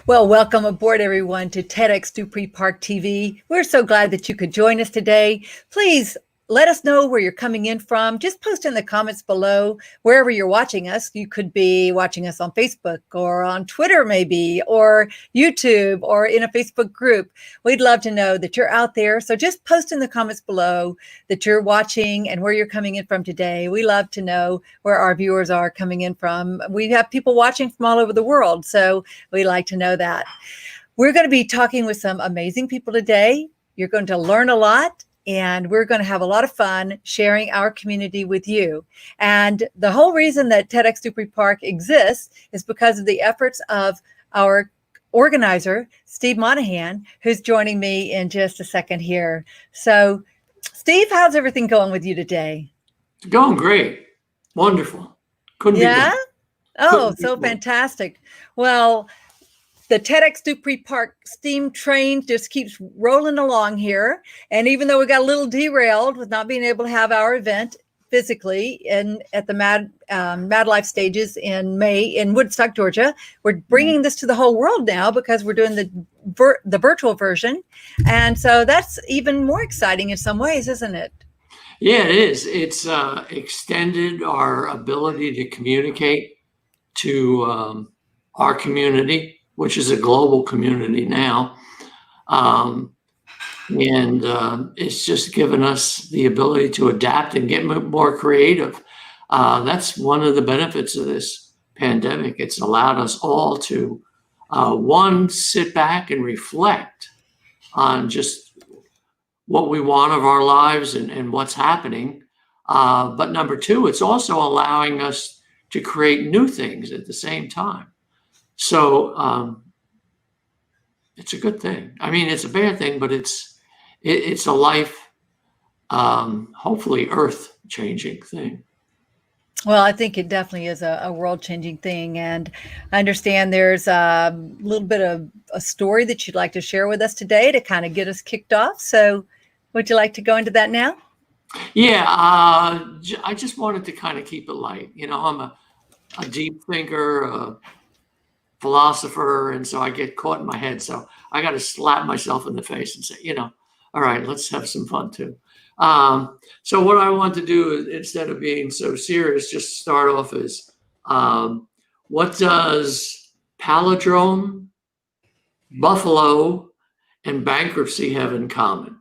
Well, welcome aboard, everyone, to TEDxDupreeParkTV. We're so glad that you could join us today. Please let us know where you're coming in from. Just post in the comments below wherever you're watching us. You could be watching us on Facebook or on Twitter, maybe, or YouTube, or in a Facebook group. We'd love to know that you're out there. So just post in the comments below that you're watching and where you're coming in from today. We love to know where our viewers are coming in from. We have people watching from all over the world, so we like to know that. We're going to be talking with some amazing people today. You're going to learn a lot, and we're going to have a lot of fun sharing our community with you. And the whole reason that TEDx Dupree Park exists is because of the efforts of our organizer, Steve Monahan, who's joining me in just a second here. So, Steve, how's everything going with you today? It's going great. Wonderful. Couldn't be better. Oh, so fantastic. Well, the TEDx Dupree Park steam train just keeps rolling along here. And even though we got a little derailed with not being able to have our event physically at the Mad Life stages in May in Woodstock, Georgia, we're bringing this to the whole world now because we're doing the virtual version. And so that's even more exciting in some ways, isn't it? Yeah, it is. It's extended our ability to communicate to our community, which is a global community now. And it's just given us the ability to adapt and get more creative. That's one of the benefits of this pandemic. It's allowed us all to, one, sit back and reflect on just what we want of our lives and what's happening. But number two, it's also allowing us to create new things at the same time. So it's a good thing. I mean, it's a bad thing, but it's a life, hopefully earth-changing thing. Well, I think it definitely is a world-changing thing. And I understand there's a little bit of a story that you'd like to share with us today to kind of get us kicked off. So would you like to go into that now? Yeah, I just wanted to kind of keep it light. You know, I'm a deep thinker, a philosopher, and so I get caught in my head. So I got to slap myself in the face and say, you know, all right, let's have some fun too. So what I want to do is, instead of being so serious, just start off as what does palindrome, buffalo, and bankruptcy have in common?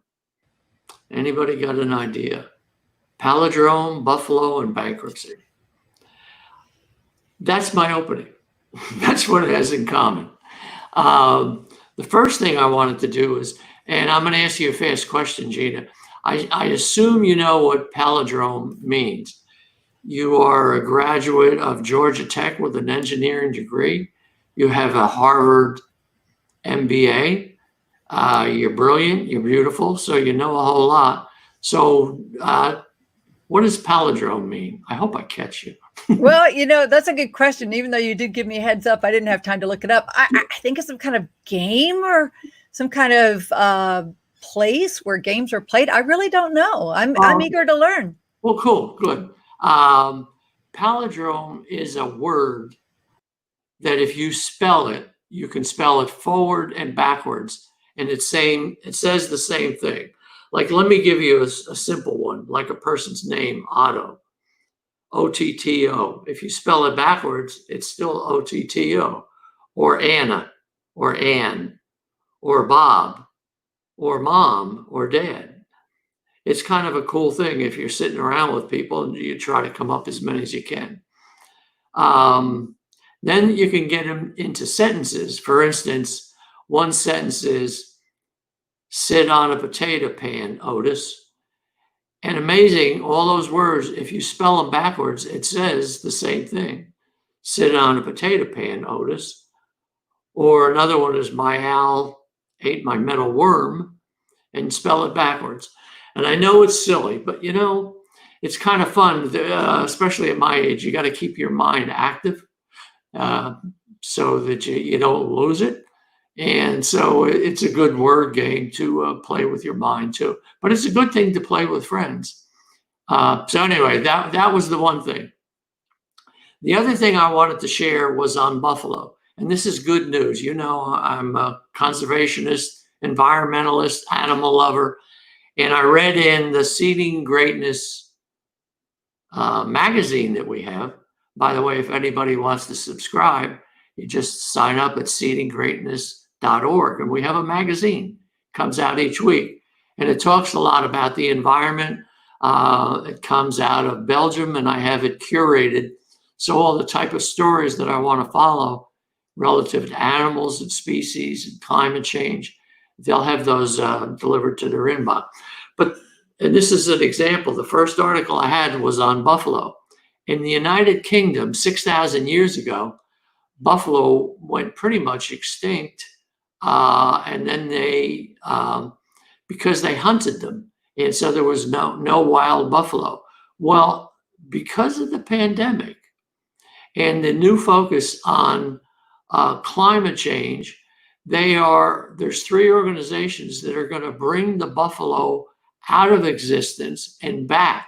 Anybody got an idea? Palindrome, buffalo, and bankruptcy. That's my opening. That's what it has in common. The first thing I wanted to do is, and I'm going to ask you a fast question, Gina. I assume you know what palindrome means. You are a graduate of Georgia Tech with an engineering degree. You have a Harvard MBA. You're brilliant. You're beautiful. So you know a whole lot. So what does palindrome mean? I hope I catch you. Well, you know, that's a good question. Even though you did give me a heads up, I didn't have time to look it up. I think it's some kind of game or some kind of place where games are played. I really don't know. I'm eager to learn. Well, cool. Good. Palindrome is a word that if you spell it, you can spell it forward and backwards. And it says the same thing. Like, let me give you a simple one, like a person's name, Otto. O-T-T-O. If you spell it backwards, it's still O-T-T-O. Or Anna, or Ann, or Bob, or Mom, or Dad. It's kind of a cool thing if you're sitting around with people and you try to come up as many as you can. Then you can get them into sentences. For instance, one sentence is, sit on a potato pan, Otis. And amazing, all those words, if you spell them backwards, it says the same thing. Sit on a potato pan, Otis. Or another one is, my owl ate my metal worm, and spell it backwards. And I know it's silly, but you know, it's kind of fun, especially at my age. You got to keep your mind active so that you don't lose it. And so it's a good word game to play with your mind too. But it's a good thing to play with friends. So anyway, that was the one thing. The other thing I wanted to share was on buffalo. And this is good news. You know, I'm a conservationist, environmentalist, animal lover. And I read in the Seeding Greatness magazine that we have. By the way, if anybody wants to subscribe, you just sign up at seedinggreatness.org. And we have a magazine, comes out each week. And it talks a lot about the environment. It comes out of Belgium, and I have it curated. So all the type of stories that I want to follow relative to animals and species and climate change, they'll have those delivered to their inbox. And this is an example. The first article I had was on buffalo. In the United Kingdom, 6,000 years ago, buffalo went pretty much extinct. And then they, because they hunted them. And so there was no wild buffalo. Well, because of the pandemic and the new focus on climate change, there's 3 organizations that are going to bring the buffalo out of existence and back.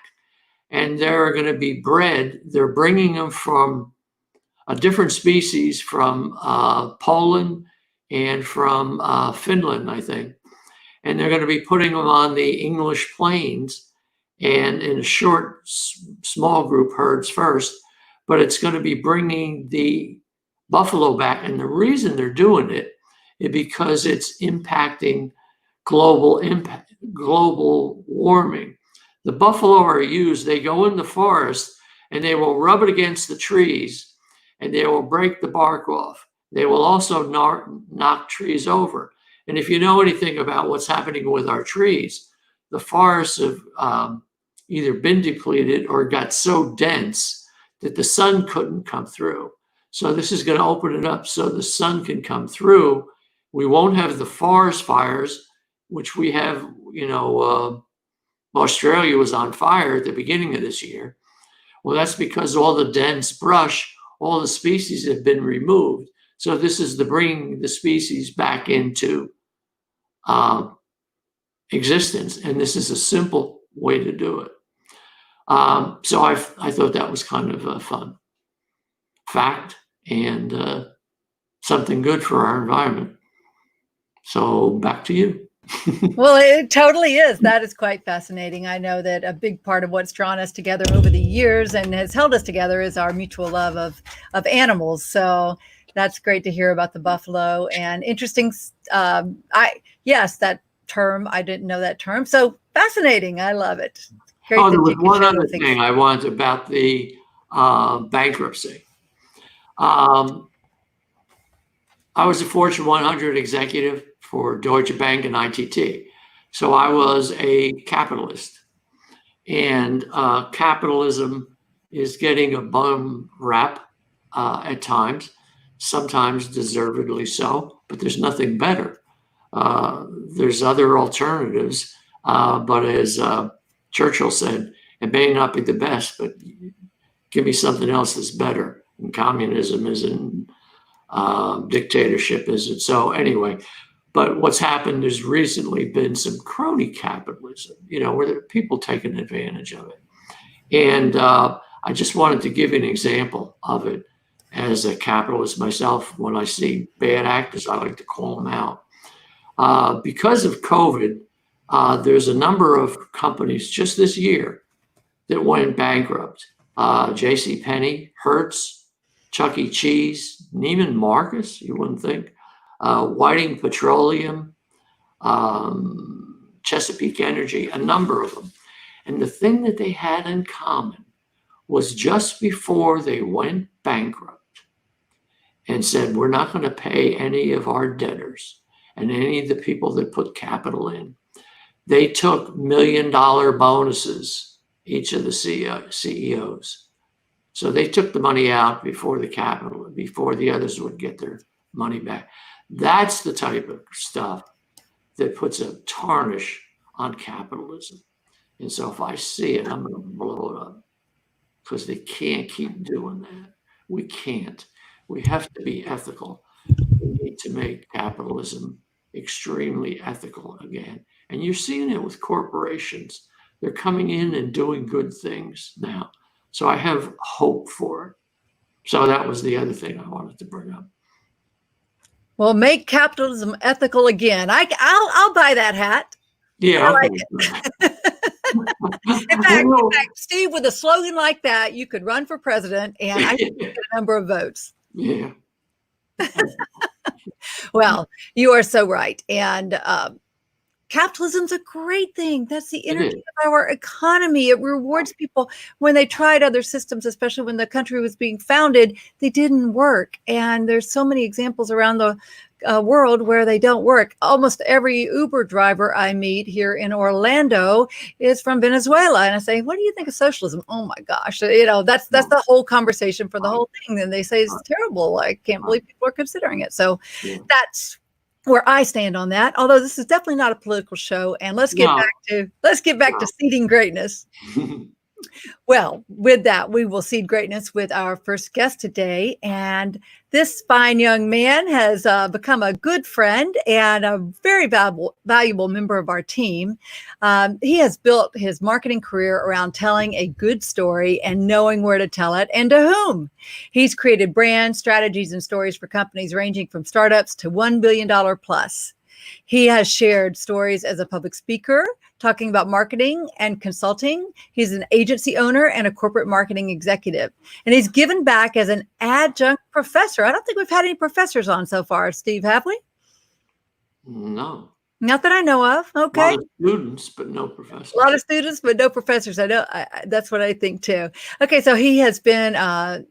And they're going to be bred. They're bringing them from a different species from Poland and from Finland, I think. And they're going to be putting them on the English plains and in a short, small group herds first. But it's going to be bringing the buffalo back. And the reason they're doing it is because it's impacting global warming. The buffalo are used, they go in the forest and they will rub it against the trees and they will break the bark off. They will also knock trees over. And if you know anything about what's happening with our trees, the forests have either been depleted or got so dense that the sun couldn't come through. So this is going to open it up so the sun can come through. We won't have the forest fires, which we have, you know, Australia was on fire at the beginning of this year. Well, that's because all the dense brush, all the species have been removed. So this is bringing the species back into existence. And this is a simple way to do it. So I thought that was kind of a fun fact and something good for our environment. So back to you. Well, it totally is. That is quite fascinating. I know that a big part of what's drawn us together over the years and has held us together is our mutual love of animals. So that's great to hear about the buffalo and interesting. Yes, that term. I didn't know that term. So fascinating. I love it. Great. There was one other thing I wanted about the bankruptcy. I was a Fortune 100 executive for Deutsche Bank and ITT. So I was a capitalist. And capitalism is getting a bum rap at times, sometimes deservedly so, but there's nothing better. There's other alternatives, but as Churchill said, it may not be the best, but give me something else that's better. And communism isn't, dictatorship isn't. So anyway, but what's happened, there's recently been some crony capitalism, you know, where there are people taking advantage of it. And I just wanted to give you an example of it as a capitalist myself. When I see bad actors, I like to call them out. Because of COVID, there's a number of companies just this year that went bankrupt. JCPenney, Hertz, Chuck E. Cheese, Neiman Marcus, you wouldn't think, Whiting Petroleum, Chesapeake Energy, a number of them. And the thing that they had in common was just before they went bankrupt and said, we're not going to pay any of our debtors and any of the people that put capital in, they took $1 million bonuses, each of the CEOs. So they took the money out before the others would get their money back. That's the type of stuff that puts a tarnish on capitalism. And so if I see it, I'm going to blow it up because they can't keep doing that. We can't. We have to be ethical. We need to make capitalism extremely ethical again. And you're seeing it with corporations. They're coming in and doing good things now. So I have hope for it. So that was the other thing I wanted to bring up. Well, make capitalism ethical again. I'll buy that hat. Yeah. I like Okay. it. In fact, Steve, with a slogan like that, you could run for president, and I think you get a number of votes. Yeah. Well, you are so right, and capitalism's a great thing. That's the energy of our economy. It rewards people. When they tried other systems, especially when the country was being founded, they didn't work. And there's so many examples around the world where they don't work. Almost every Uber driver I meet here in Orlando is from Venezuela. And I say, what do you think of socialism? Oh my gosh. That's the whole conversation for the whole thing. And they say it's terrible. I can't believe people are considering it. So that's where I stand on that. Although this is definitely not a political show. And let's get back to seeding greatness. Well, with that, we will seed greatness with our first guest today. And this fine young man has become a good friend and a very valuable member of our team. He has built his marketing career around telling a good story and knowing where to tell it and to whom. He's created brands, strategies, and stories for companies ranging from startups to $1 billion plus. He has shared stories as a public speaker, talking about marketing and consulting. He's an agency owner and a corporate marketing executive. And he's given back as an adjunct professor. I don't think we've had any professors on so far, Steve, have we? No. Not that I know of. Okay. A lot of students, but no professors. A lot of students, but no professors. I know. That's what I think too. Okay, so he has been a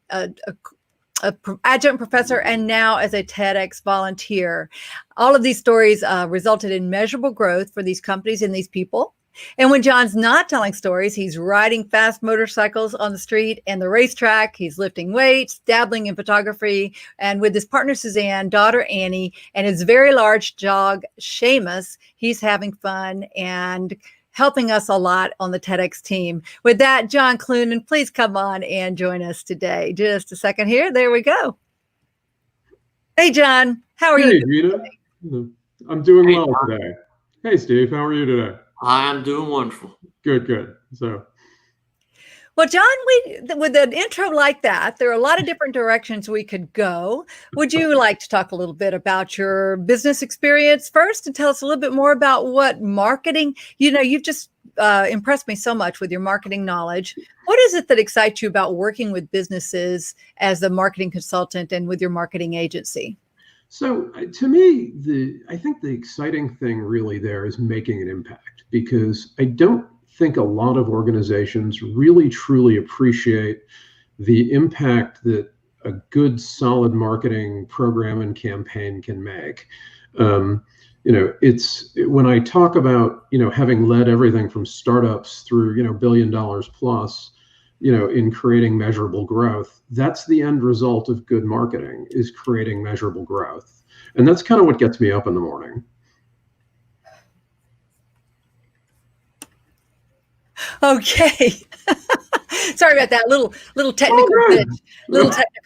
adjunct professor and now as a TEDx volunteer. All of these stories resulted in measurable growth for these companies and these people. And when John's not telling stories, he's riding fast motorcycles on the street and the racetrack. He's lifting weights, dabbling in photography, and with his partner Suzanne, daughter Annie, and his very large dog Seamus, he's having fun and helping us a lot on the TEDx team. With that, John Clunan, please come on and join us today. Just a second here. There we go. Hey, John. How are you? Gina. I'm doing well today. Hey, Steve. How are you today? I'm doing wonderful. Good. So, well, John, with an intro like that, there are a lot of different directions we could go. Would you like to talk a little bit about your business experience first and tell us a little bit more about what marketing, you've just impressed me so much with your marketing knowledge. What is it that excites you about working with businesses as a marketing consultant and with your marketing agency? So to me, I think the exciting thing really there is making an impact, because I don't think a lot of organizations really truly appreciate the impact that a good, solid marketing program and campaign can make. It's when I talk about, having led everything from startups through, $1 billion plus, in creating measurable growth, that's the end result of good marketing, is creating measurable growth. And that's kind of what gets me up in the morning. Okay. Sorry about that little technical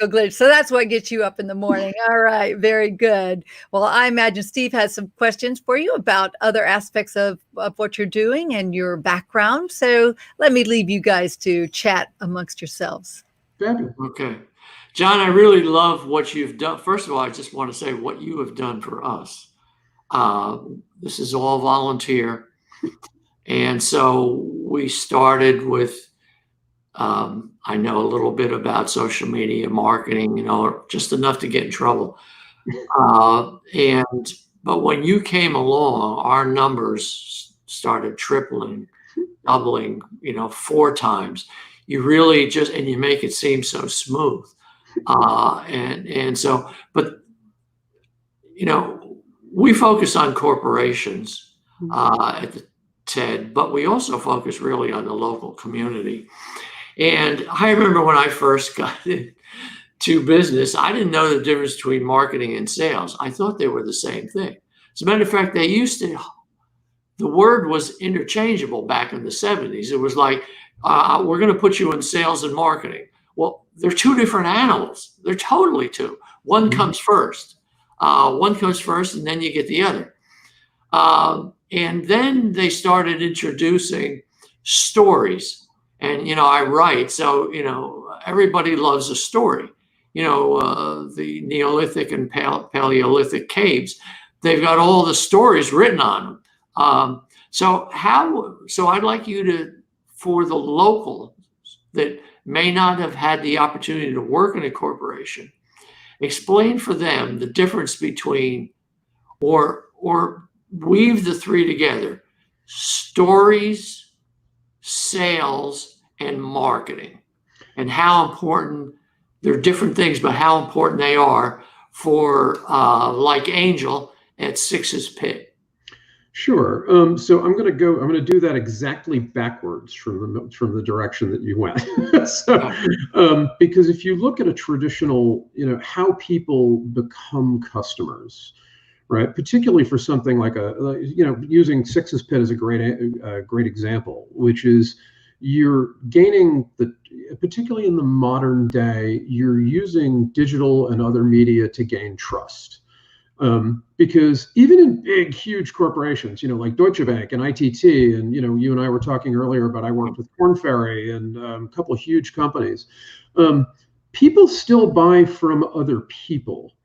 glitch. So that's what gets you up in the morning. All right. Very good. Well, I imagine Steve has some questions for you about other aspects of what you're doing and your background. So let me leave you guys to chat amongst yourselves. Okay. John, I really love what you've done. First of all, I just want to say what you have done for us. This is all volunteer. And so we started with, I know a little bit about social media marketing, just enough to get in trouble. But when you came along, our numbers started tripling, doubling, 4 times. You really and you make it seem so smooth. We focus on corporations at the TED, but we also focus really on the local community. And I remember when I first got into business, I didn't know the difference between marketing and sales. I thought they were the same thing. As a matter of fact, the word was interchangeable back in the 70s. It was like, we're going to put you in sales and marketing. Well, they're 2 different animals. They're totally 2. One comes first. And then you get the other. And then they started introducing stories. And, I write. So, everybody loves a story. the Neolithic and Paleolithic caves. They've got all the stories written on them. So I'd like you to, for the locals that may not have had the opportunity to work in a corporation, explain for them the difference between, or weave the three together: stories, sales, and marketing, and how important. They're different things, but how important they are for like Angel at Six's Pit. Sure. So I'm going to do that exactly backwards from the direction that you went. Because if you look at a traditional, how people become customers, right? Particularly for something like using Six's Pit as a great example, which is you're gaining particularly in the modern day, you're using digital and other media to gain trust. Because even in big, huge corporations, like Deutsche Bank and ITT, and you and I were talking earlier about I worked with Korn Ferry and a couple of huge companies. People still buy from other people,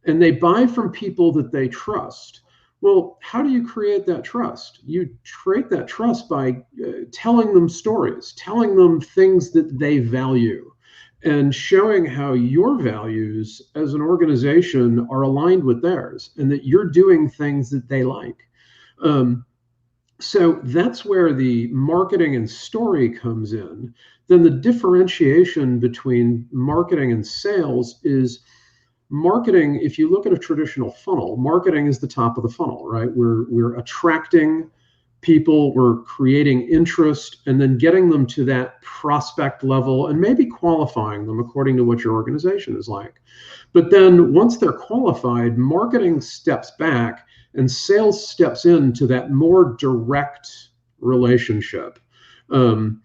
and they buy from people that they trust. Well, how do you create that trust? You create that trust by telling them stories, telling them things that they value, and showing how your values as an organization are aligned with theirs, and that you're doing things that they like. So that's where the marketing and story comes in. Then the differentiation between marketing and sales is marketing. If you look at a traditional funnel, marketing is the top of the funnel, right? We're attracting people, we're creating interest, and then getting them to that prospect level and maybe qualifying them according to what your organization is like. But then once they're qualified, marketing steps back and sales steps into that more direct relationship. There's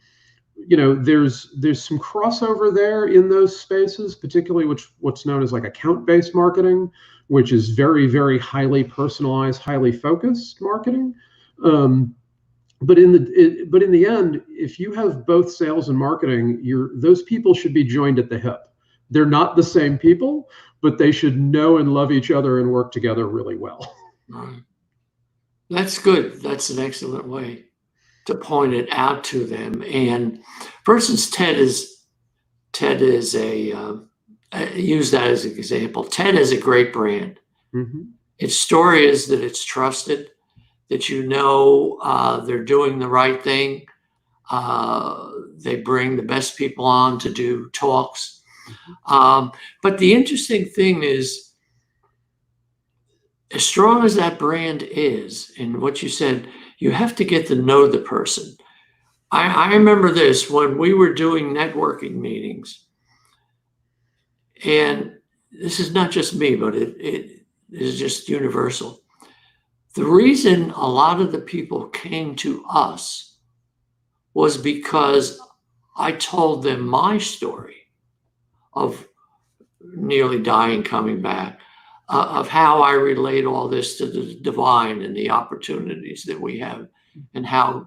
some crossover there in those spaces, particularly what's known as like account-based marketing, which is very, very highly personalized, highly focused marketing. But in the end, if you have both sales and marketing, those people should be joined at the hip. They're not the same people, but they should know and love each other and work together really well. Right. That's good. That's an excellent way to point it out to them. And for instance, TED is use that as an example. TED is a great brand. Mm-hmm. Its story is that it's trusted, that they're doing the right thing. They bring the best people on to do talks. But the interesting thing is, as strong as that brand is, and what you said, you have to get to know the person. I remember this when we were doing networking meetings, and this is not just me, but it is just universal. The reason a lot of the people came to us was because I told them my story of nearly dying, coming back, of how I relate all this to the divine and the opportunities that we have, and how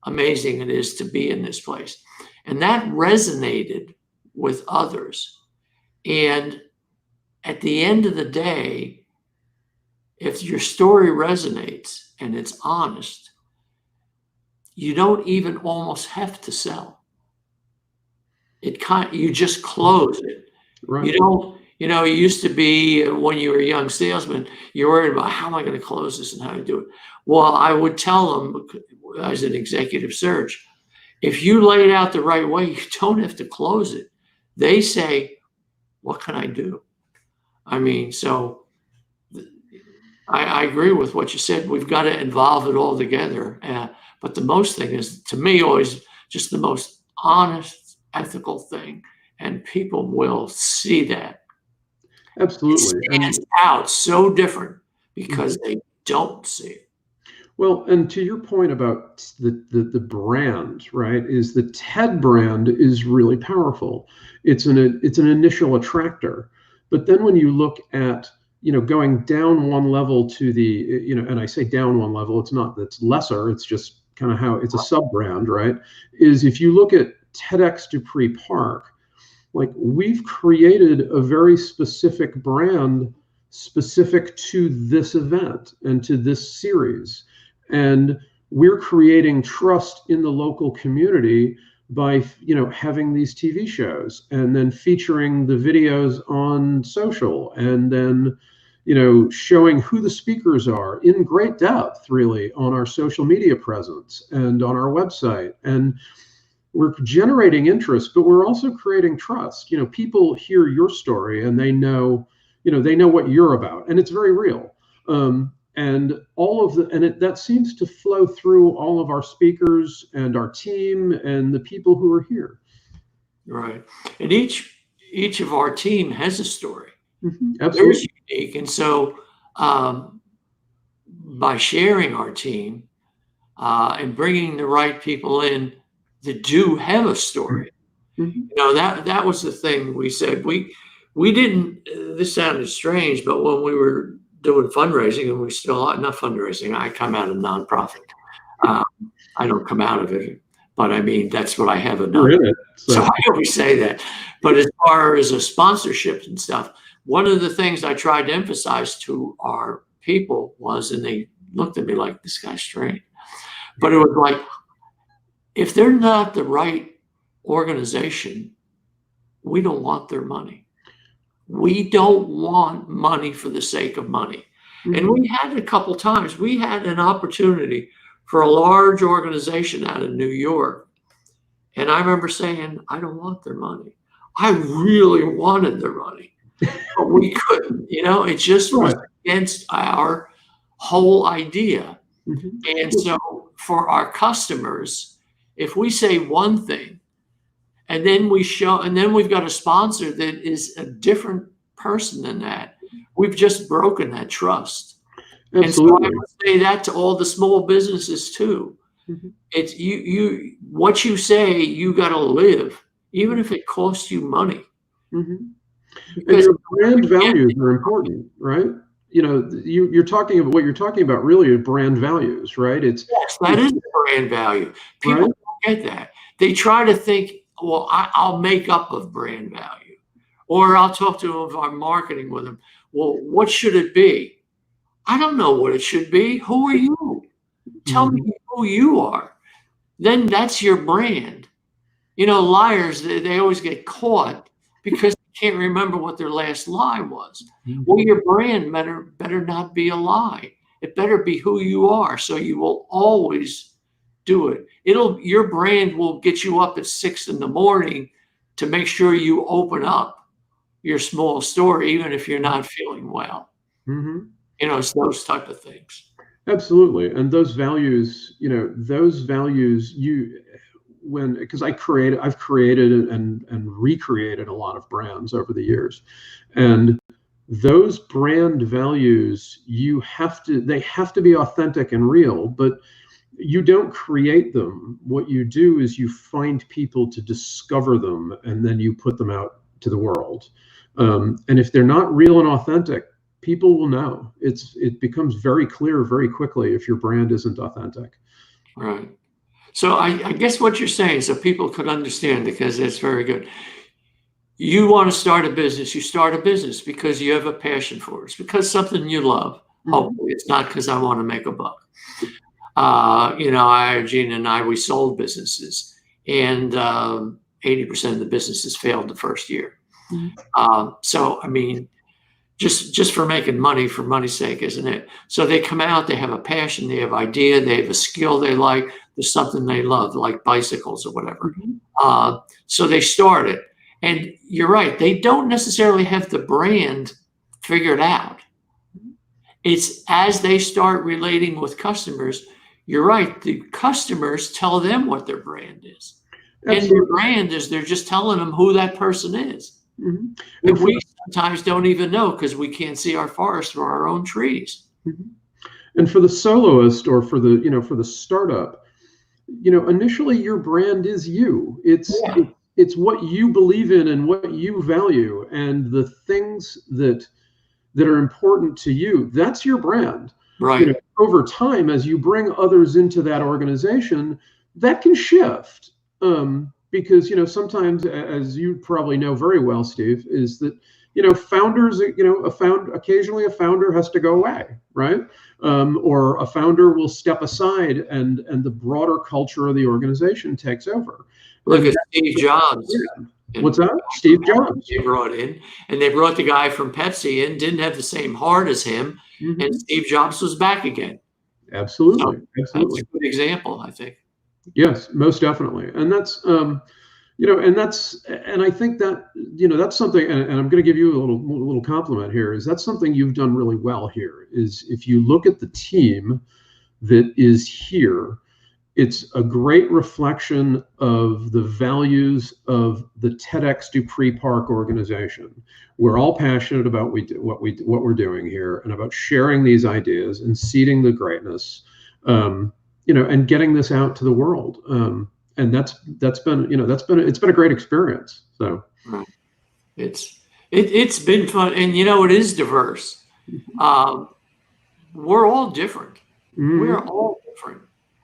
amazing it is to be in this place. And that resonated with others. And at the end of the day, if your story resonates and it's honest, you don't even almost have to sell. You just close it. Right. You don't, it used to be when you were a young salesman, you're worried about how am I going to close this and how to do it. Well, I would tell them as an executive search, if you lay it out the right way, you don't have to close it. They say, what can I do? I mean, so I agree with what you said. We've got to involve it all together. But the most thing is, to me, always just the most honest, ethical thing. And people will see that. Absolutely. It stands out so different because they don't see it. Well, and to your point about the brand, right, is the TED brand is really powerful. It's an initial attractor. But then when you look at, going down one level to the, and I say down one level, it's not that's lesser, it's just kind of how it's a sub brand, right? Is if you look at TEDxDupreePark, like we've created a very specific brand specific to this event and to this series. And we're creating trust in the local community by, having these TV shows and then featuring the videos on social, and then, showing who the speakers are in great depth, really, on our social media presence and on our website. And we're generating interest, but we're also creating trust. People hear your story and they know what you're about, and it's very real. And that seems to flow through all of our speakers and our team and the people who are here. Right. And each of our team has a story. Absolutely. They're unique. And so by sharing our team and bringing the right people in that do have a story, that was the thing we said. We didn't, this sounded strange, but when we were doing fundraising, and we still are not fundraising, I come out of nonprofit. I don't come out of it, but I mean, that's what I have a nonprofit. So I always say that. But as far as a sponsorship and stuff, one of the things I tried to emphasize to our people was, and they looked at me like, this guy's strange, but it was like, if they're not the right organization, we don't want their money. We don't want money for the sake of money. And we had a couple times, we had an opportunity for a large organization out of New York. And I remember saying, I don't want their money. I really wanted their money, but we couldn't, it just was against our whole idea. And so for our customers, if we say one thing, and then we've got a sponsor that is a different person than that, we've just broken that trust. Absolutely. And so I would say that to all the small businesses too. It's what you say, you got to live, even if it costs you money. And your brand values are important, right? You're talking about what you're talking about really are brand values, right? Yes, that is a brand value. People don't get that. They try to think, well, I'll make up of brand value, or I'll talk to our marketing with them. Well, what should it be? I don't know what it should be. Who are you? Tell me who you are. Then that's your brand. Liars, they always get caught because they can't remember what their last lie was. Well, your brand better not be a lie. It better be who you are, so you will always do it. Your brand will get you up at 6 a.m. to make sure you open up your small store, even if you're not feeling well. It's those type of things. Absolutely. And those values, because I've created and recreated a lot of brands over the years. And those brand values, they have to be authentic and real, but you don't create them. What you do is you find people to discover them, and then you put them out to the world. And if they're not real and authentic, people will know. It becomes very clear very quickly if your brand isn't authentic. Right. So I guess what you're saying, so people could understand, because it's very good. You want to start a business. You start a business because you have a passion for it. It's because something you love. Hopefully, it's not because I want to make a buck. Gina and I, we sold businesses, and 80% of the businesses failed the first year. So, I mean, just for making money for money's sake, isn't it? So they come out, they have a passion, they have idea, they have a skill they like, there's something they love, like bicycles or whatever. So they start it. And you're right, they don't necessarily have the brand figured out. It's as they start relating with customers, you're right, the customers tell them what their brand is. Absolutely. And their brand is, they're just telling them who that person is. And we sometimes don't even know, because we can't see our forest or our own trees. And for the soloist, or for the startup, initially your brand is you. It's what you believe in and what you value, and the things that are important to you. That's your brand. Right. Over time, as you bring others into that organization, that can shift. because, sometimes, as you probably know very well, Steve, is that, founders, occasionally a founder has to go away, right? Or a founder will step aside and the broader culture of the organization takes over. Look at Steve Jobs. Yeah. What's that? Steve Jobs. They brought in, and they brought the guy from Pepsi in, didn't have the same heart as him, and Steve Jobs was back again. Absolutely. So Absolutely. that's a good example, I think. Yes, most definitely. And that's, and I think that, that's something, and I'm going to give you a little compliment here, is that's something you've done really well here, is if you look at the team that is here, it's a great reflection of the values of the TEDxDupreePark organization. We're all passionate about what we're doing here, and about sharing these ideas and seeding the greatness, and getting this out to the world. And it's been a great experience. So right. It's been fun, and it is diverse. We're all different. We're all different.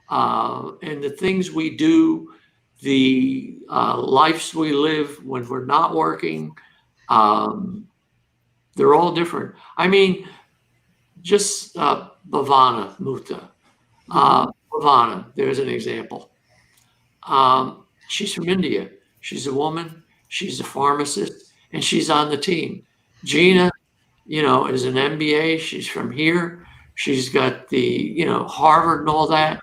And the things we do, the lives we live when we're not working, they're all different. I mean, just Bhavana Mutha. Bhavana, there's an example. She's from India. She's a woman. She's a pharmacist, and she's on the team. Gina, is an MBA. She's from here. She's got the, Harvard and all that.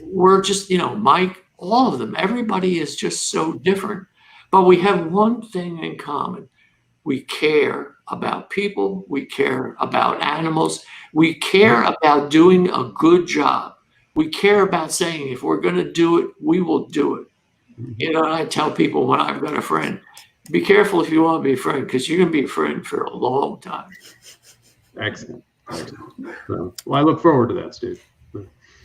We're just, Mike, all of them. Everybody is just so different. But we have one thing in common. We care about people. We care about animals. We care about doing a good job. We care about saying, if we're going to do it, we will do it. I tell people when I've got a friend, be careful if you want to be a friend, because you're going to be a friend for a long time. Excellent. So, I look forward to that, Steve.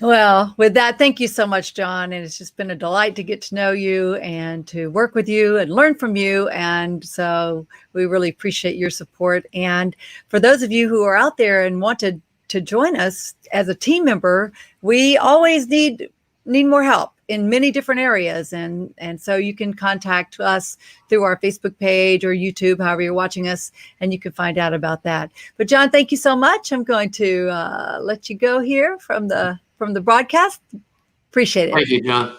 Well, with that, thank you so much, John. And it's just been a delight to get to know you and to work with you and learn from you. And so we really appreciate your support. And for those of you who are out there and want to join us as a team member, we always need more help in many different areas. And so you can contact us through our Facebook page or YouTube, however you're watching us, and you can find out about that. But John, thank you so much. I'm going to let you go here from the broadcast. Appreciate it. Thank you, John.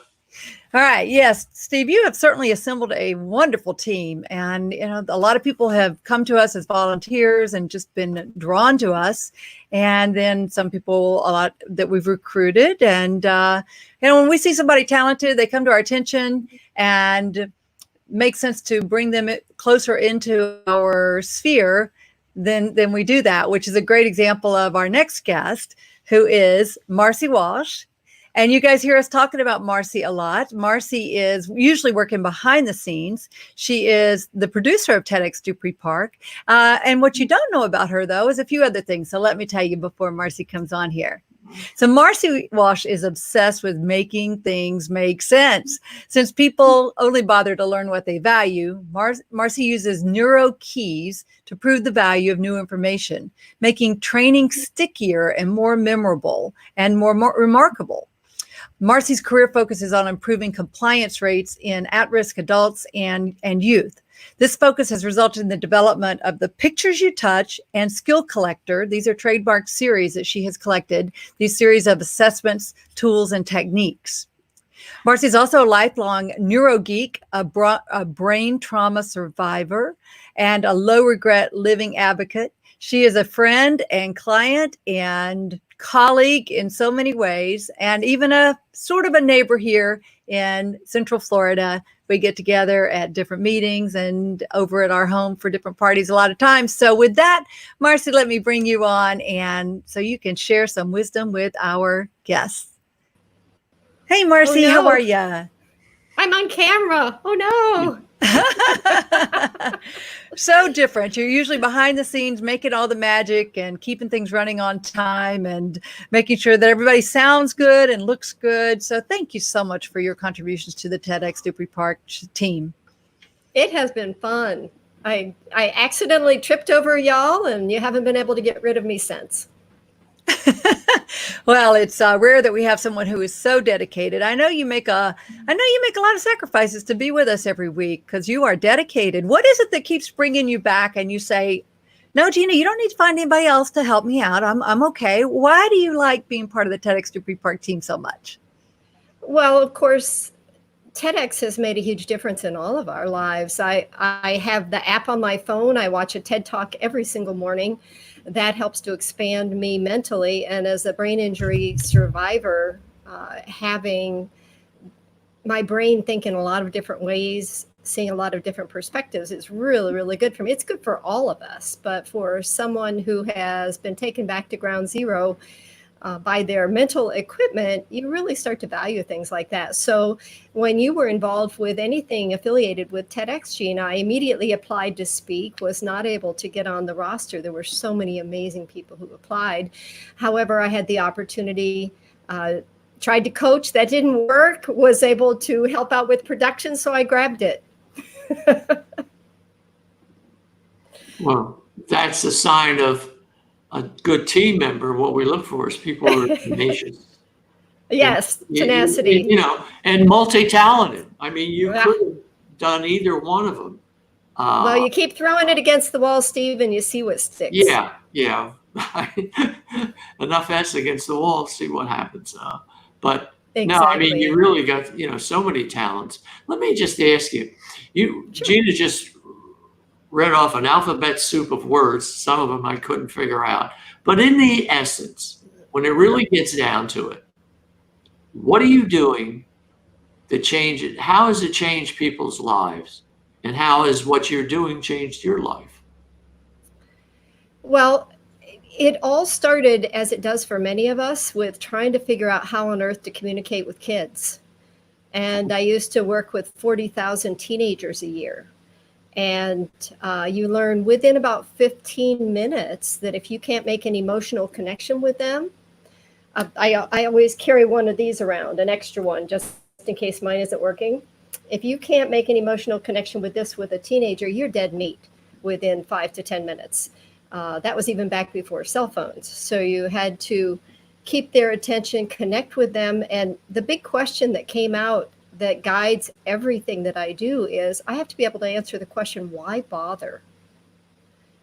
All right. Yes, Steve, you have certainly assembled a wonderful team. And, a lot of people have come to us as volunteers and just been drawn to us. And then some people, a lot that we've recruited. And, when we see somebody talented, they come to our attention, and it makes sense to bring them closer into our sphere, then we do that, which is a great example of our next guest, who is Marcey Walsh. And you guys hear us talking about Marcey a lot. Marcey is usually working behind the scenes. She is the producer of TEDxDupreePark. And what you don't know about her, though, is a few other things. So let me tell you before Marcey comes on here. So Marcey Walsh is obsessed with making things make sense. Since people only bother to learn what they value, Marcey uses neuro keys to prove the value of new information, making training stickier and more memorable and more remarkable. Marcey's career focuses on improving compliance rates in at-risk adults and youth. This focus has resulted in the development of the Pictures You Touch and Skill Collector. These are trademark series that she has collected, these series of assessments, tools, and techniques. Marcey is also a lifelong neurogeek, a brain trauma survivor, and a low-regret living advocate. She is a friend and client and colleague in so many ways, and even a sort of a neighbor here in Central Florida. We get together at different meetings and over at our home for different parties a lot of times. So with that, Marcey, let me bring you on, and so you can share some wisdom with our guests. Hey, Marcey, how are you? I'm on camera. Oh, no. So different. You're usually behind the scenes, making all the magic and keeping things running on time and making sure that everybody sounds good and looks good. So thank you so much for your contributions to the TEDxDupreePark team. It has been fun. I accidentally tripped over y'all, and you haven't been able to get rid of me since. Well, it's rare that we have someone who is so dedicated. I know you make a lot of sacrifices to be with us every week because you are dedicated. What is it that keeps bringing you back and you say, no, Gina, you don't need to find anybody else to help me out. I'm okay. Why do you like being part of the TEDx Dupree Park team so much? Well, of course, TEDx has made a huge difference in all of our lives. I have the app on my phone. I watch a TED Talk every single morning. That helps to expand me mentally. And as a brain injury survivor, having my brain think in a lot of different ways, seeing a lot of different perspectives is really, really good for me. It's good for all of us. But for someone who has been taken back to ground zero, by their mental equipment, you really start to value things like that. So when you were involved with anything affiliated with TEDx, Gina, I immediately applied to speak, was not able to get on the roster. There were so many amazing people who applied. However, I had the opportunity, tried to coach, that didn't work, was able to help out with production, so I grabbed it. Well, that's a sign of a good team member. What we look for is people who are tenacious. Yes, tenacity. You know, and multi-talented. I mean, you Yeah. could have done either one of them. Well, you keep throwing it against the wall, Steve, and you see what sticks. Yeah. Enough S against the wall, see what happens. But Exactly. no, I mean, you really got, so many talents. Let me just ask you, Sure. Gina just read off an alphabet soup of words. Some of them I couldn't figure out. But in the essence, when it really gets down to it, what are you doing to change it? How has it changed people's lives? And how has what you're doing changed your life? Well, it all started, as it does for many of us, with trying to figure out how on earth to communicate with kids. And I used to work with 40,000 teenagers a year. And you learn within about 15 minutes that if you can't make an emotional connection with them, I always carry one of these around, an extra one, just in case mine isn't working. If you can't make an emotional connection with a teenager, you're dead meat within 5 to 10 minutes. That was even back before cell phones. So you had to keep their attention, connect with them. And the big question that came out that guides everything that I do is I have to be able to answer the question, why bother?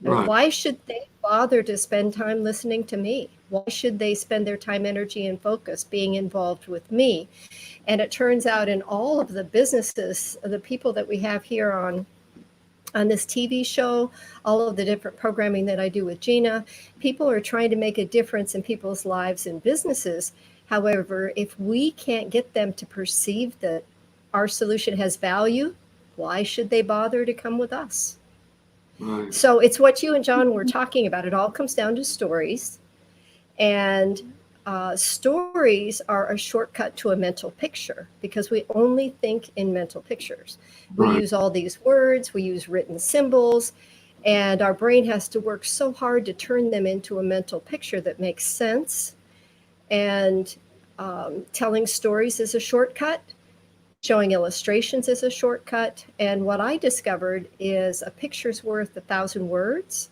Right. And why should they bother to spend time listening to me? Why should they spend their time, energy, and focus being involved with me? And it turns out in all of the businesses, the people that we have here on this TV show, all of the different programming that I do with Gina, people are trying to make a difference in people's lives and businesses. However, if we can't get them to perceive that our solution has value, why should they bother to come with us? Right. So it's what you and John were talking about. It all comes down to stories. And stories are a shortcut to a mental picture because we only think in mental pictures. We Right. use all these words, we use written symbols, and our brain has to work so hard to turn them into a mental picture that makes sense. And telling stories is a shortcut. Showing illustrations is a shortcut. And what I discovered is a picture's worth 1,000 words.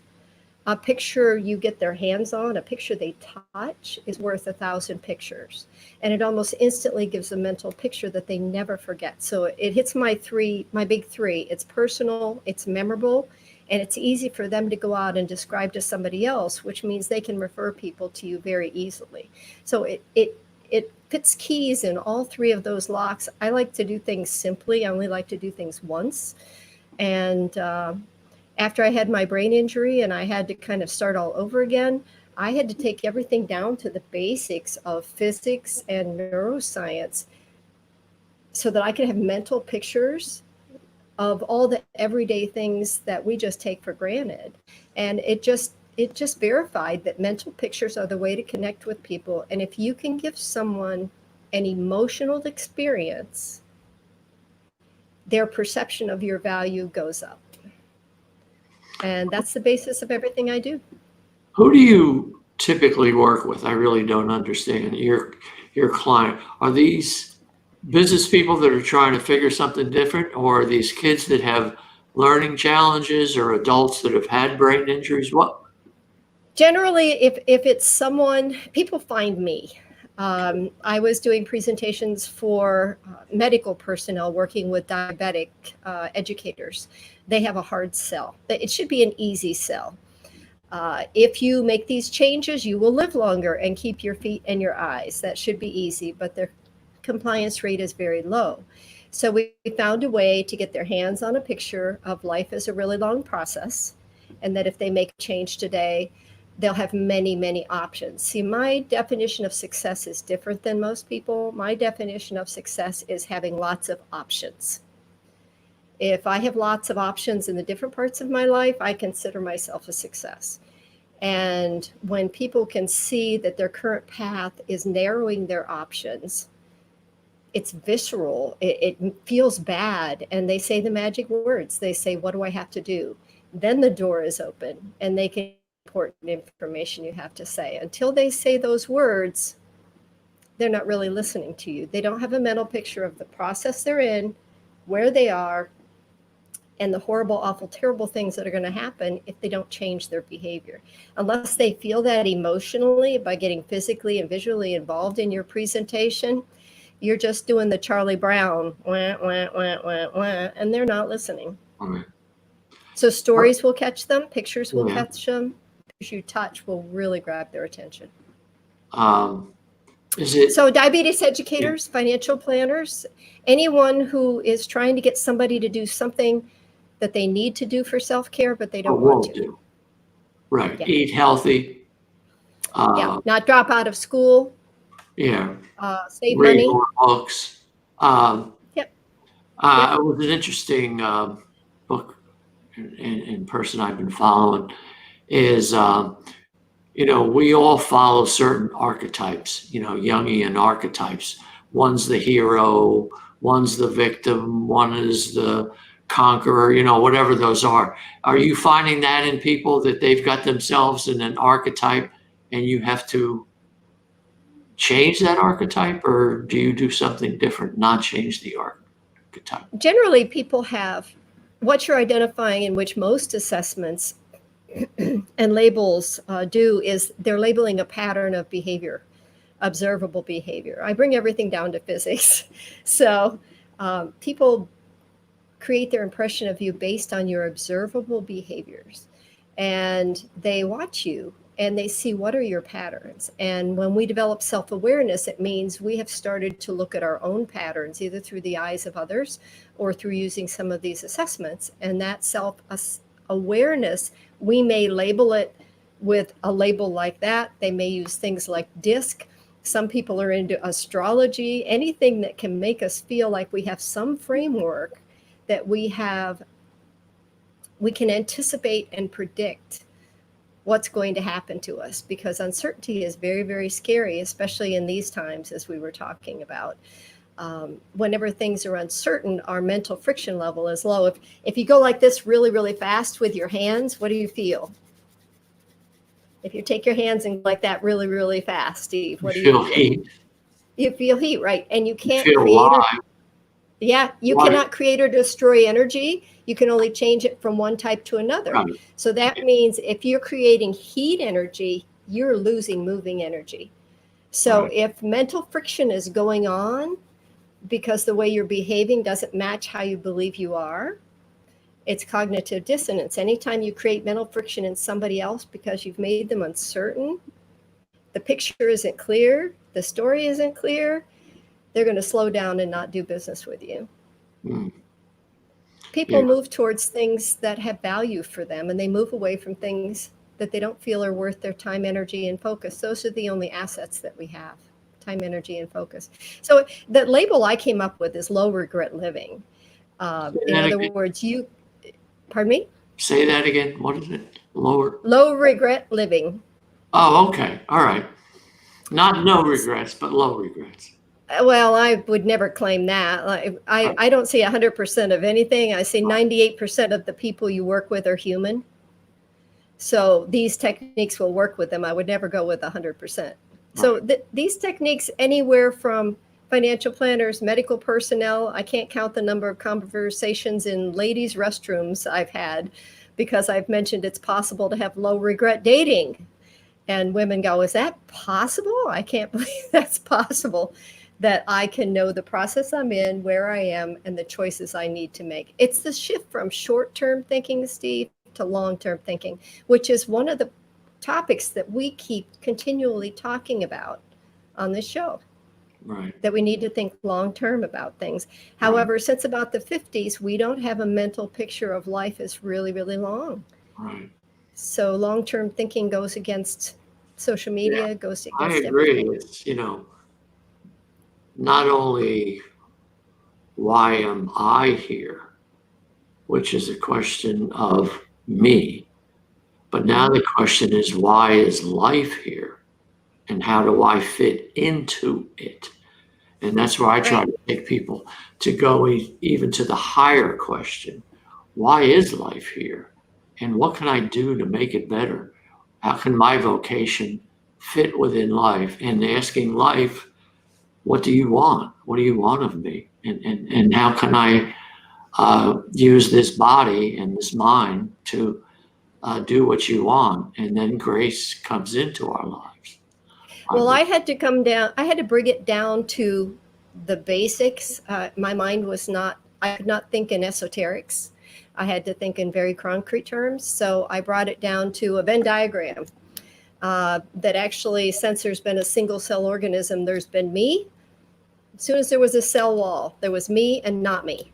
A picture you get their hands on, a picture they touch is worth 1,000 pictures. And it almost instantly gives a mental picture that they never forget. So it hits my big three. It's personal, it's memorable, and it's easy for them to go out and describe to somebody else, which means they can refer people to you very easily. So it fits keys in all three of those locks. I like to do things simply. I only like to do things once. And after I had my brain injury and I had to kind of start all over again, I had to take everything down to the basics of physics and neuroscience so that I could have mental pictures of all the everyday things that we just take for granted. And it just verified that mental pictures are the way to connect with people. And if you can give someone an emotional experience, their perception of your value goes up. And that's the basis of everything I do. Who do you typically work with? I really don't understand. Your client. Are these business people that are trying to figure something different, or are these kids that have learning challenges, or adults that have had brain injuries? What? Generally, if it's someone, people find me. I was doing presentations for medical personnel working with diabetic educators. They have a hard sell. It should be an easy sell. If you make these changes, you will live longer and keep your feet and your eyes. That should be easy, but their compliance rate is very low. So we found a way to get their hands on a picture of life as a really long process, and that if they make a change today, they'll have many, many options. See, my definition of success is different than most people. My definition of success is having lots of options. If I have lots of options in the different parts of my life, I consider myself a success. And when people can see that their current path is narrowing their options, it's visceral, it feels bad, and they say the magic words. They say, what do I have to do? Then the door is open, and they can important information you have to say. Until they say those words, they're not really listening to you. They don't have a mental picture of the process they're in, where they are, and the horrible, awful, terrible things that are going to happen if they don't change their behavior. Unless they feel that emotionally by getting physically and visually involved in your presentation, you're just doing the Charlie Brown, wah, wah, wah, wah, wah, and they're not listening. Okay. So stories will catch them, pictures will catch them, pictures you touch will really grab their attention. So diabetes educators, financial planners, anyone who is trying to get somebody to do something that they need to do for self-care, but they don't want to. Right. Yeah. Eat healthy. Not drop out of school. Yeah. Save Read money. more books. It was an interesting book in person I've been following is, we all follow certain archetypes, Jungian archetypes. One's the hero, one's the victim, one is the conqueror, whatever those are. Are you finding that in people that they've got themselves in an archetype and you have to change that archetype, or do you do something different, not change the archetype? Generally, people have what you're identifying, in which most assessments and labels do, is they're labeling a pattern of behavior, observable behavior. I bring everything down to physics. So people create their impression of you based on your observable behaviors. And they watch you and they see what are your patterns. And when we develop self-awareness, it means we have started to look at our own patterns, either through the eyes of others or through using some of these assessments. And that self-awareness, we may label it with a label like that. They may use things like DISC. Some people are into astrology, anything that can make us feel like we have some framework that we can anticipate and predict what's going to happen to us, because uncertainty is very, very scary, especially in these times, as we were talking about. Whenever things are uncertain, our mental friction level is low. If you go like this really, really fast with your hands, what do you feel? If you take your hands and like that really, really fast, Steve, what do you feel? Heat. You feel heat, right? And you can't feel alive. You cannot create or destroy energy. You can only change it from one type to another. Right. So that means if you're creating heat energy, you're losing moving energy. So if mental friction is going on because the way you're behaving doesn't match how you believe you are, it's cognitive dissonance. Anytime you create mental friction in somebody else because you've made them uncertain, the picture isn't clear, the story isn't clear, they're going to slow down and not do business with you. People move towards things that have value for them, and they move away from things that they don't feel are worth their time, energy, and focus. Those are the only assets that we have, time, energy, and focus. So the label I came up with is low regret living. In other words, pardon me? Say that again. What is it? Low regret living. Oh, okay. All right. Not no regrets, but low regrets. Well, I would never claim that. I don't see 100% of anything. I see 98% of the people you work with are human. So these techniques will work with them. I would never go with 100%. So these techniques, anywhere from financial planners, medical personnel, I can't count the number of conversations in ladies' restrooms I've had, because I've mentioned it's possible to have low regret dating. And women go, is that possible? I can't believe that's possible, that I can know the process I'm in, where I am, and the choices I need to make. It's the shift from short-term thinking, Steve, to long-term thinking, which is one of the topics that we keep continually talking about on this show. Right. That we need to think long-term about things. However, since about the 50s, we don't have a mental picture of life as really, really long. Right. So long-term thinking goes against social media, goes against I agree. everything. It's, not only why am I here, which is a question of me, but now the question is, why is life here? And how do I fit into it? And that's where I try to take people to go even to the higher question. Why is life here? And what can I do to make it better? How can my vocation fit within life? And asking life, what do you want? What do you want of me? And how can I use this body and this mind to do what you want? And then grace comes into our lives. Well, I had to bring it down to the basics. My mind was I could not think in esoterics. I had to think in very concrete terms. So I brought it down to a Venn diagram that actually, since there's been a single cell organism, there's been me. As soon as there was a cell wall, there was me and not me.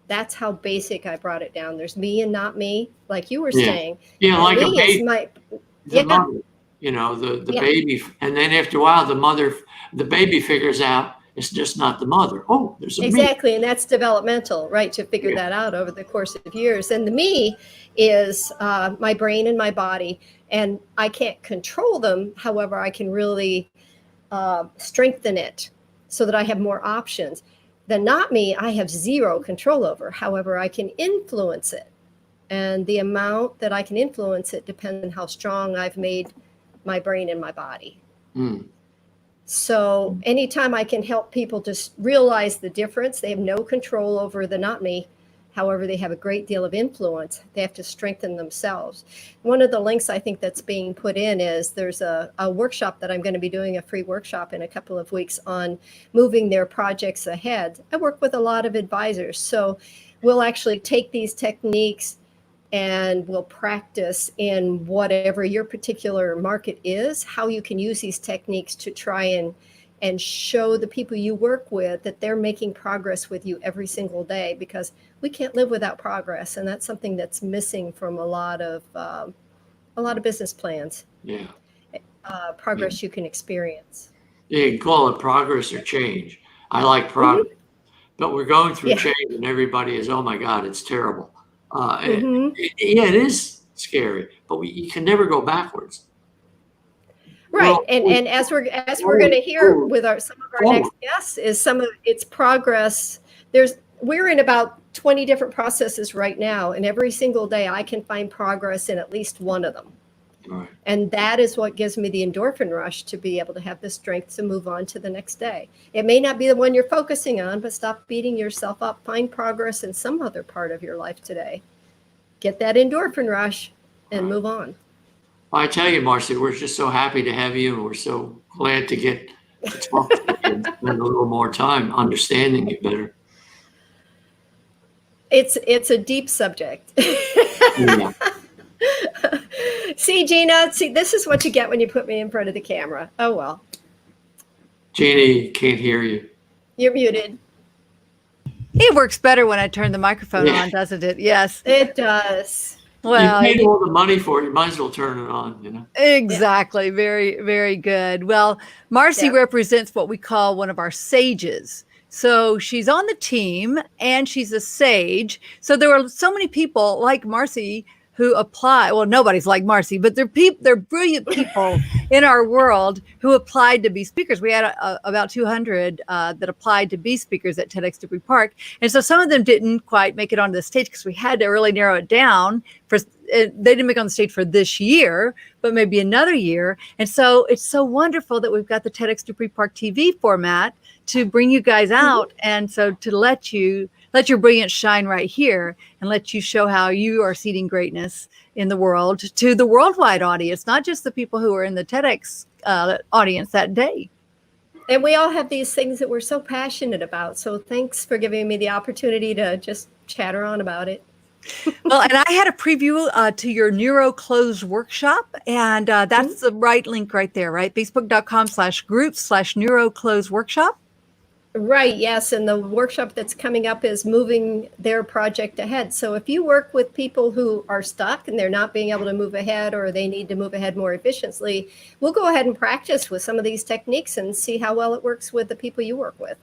That's how basic I brought it down. There's me and not me, like you were saying. Yeah, and like me a baby. is my, The mother, the baby, and then after a while, the baby figures out it's just not the mother. Oh, there's a exactly, me. and that's developmental, right? To figure that out over the course of years. And the me is my brain and my body, and I can't control them. However, I can really strengthen it so that I have more options. The not me, I have zero control over. However, I can influence it. And the amount that I can influence it depends on how strong I've made my brain and my body. Mm. So anytime I can help people just realize the difference, they have no control over the not me. However, they have a great deal of influence. They have to strengthen themselves. One of the links I think that's being put in is there's a workshop that I'm going to be doing, a free workshop in a couple of weeks on moving their projects ahead. I work with a lot of advisors. So we'll actually take these techniques and we'll practice in whatever your particular market is, how you can use these techniques to try and show the people you work with that they're making progress with you every single day, because we can't live without progress. And that's something that's missing from a lot of business plans. Yeah. Progress you can experience. Yeah, you can call it progress or change. I like progress, but we're going through change and everybody is, oh my God, it's terrible. It is scary, but you can never go backwards. Right, well, and as we're going to hear with some of our next guests is some of its progress. We're in about 20 different processes right now, and every single day I can find progress in at least one of them. Right. And that is what gives me the endorphin rush to be able to have the strength to move on to the next day. It may not be the one you're focusing on, but stop beating yourself up. Find progress in some other part of your life today. Get that endorphin rush and move on. Well, I tell you, Marcey, we're just so happy to have you, and we're so glad to get to talk to you and spend a little more time understanding you better. It's a deep subject. Yeah. See, Gina, this is what you get when you put me in front of the camera. Oh, well. Gina, can't hear you. You're muted. It works better when I turn the microphone on, doesn't it? Yes. It does. Well, you paid all the money for it. You might as well turn it on, Exactly. Yeah. Very, very good. Well, Marcey represents what we call one of our sages. So she's on the team and she's a sage. So there are so many people like Marcey who apply. Well, nobody's like Marcey, but they're brilliant people in our world who applied to be speakers. We had about 200 that applied to be speakers at TEDx Dupree Park. And so some of them didn't quite make it onto the stage because we had to really narrow it down. They didn't make it on the stage for this year, but maybe another year. And so it's so wonderful that we've got the TEDx Dupree Park TV format to bring you guys out. And so to let you let your brilliance shine right here and let you show how you are seeding greatness in the world to the worldwide audience, not just the people who are in the TEDx audience that day. And we all have these things that we're so passionate about. So thanks for giving me the opportunity to just chatter on about it. Well, and I had a preview to your Neuro Close workshop, and that's the right link right there, right? Facebook.com/groups/Neuro Close workshop. Right, yes. And the workshop that's coming up is moving their project ahead. So if you work with people who are stuck and they're not being able to move ahead, or they need to move ahead more efficiently, we'll go ahead and practice with some of these techniques and see how well it works with the people you work with.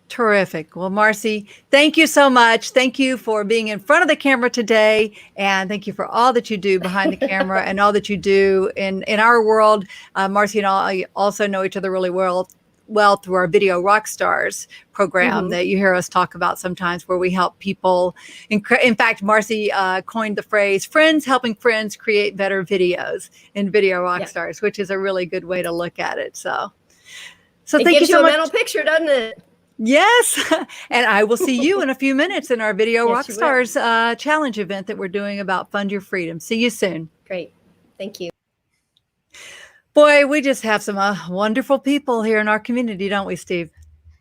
Terrific. Well, Marcey, thank you so much. Thank you for being in front of the camera today. And thank you for all that you do behind the camera and all that you do in our world. Marcey and I also know each other really well through our Video Rockstars program that you hear us talk about sometimes, where we help people. In fact, Marcey coined the phrase, friends helping friends create better videos in Video Rockstars, which is a really good way to look at it. So it thank you gives so you a much. mental picture, doesn't it? Yes. And I will see you in a few minutes in our Video Yes, you will. Rockstars challenge event that we're doing about Fund Your Freedom. See you soon. Great. Thank you. Boy, we just have some wonderful people here in our community, don't we, Steve?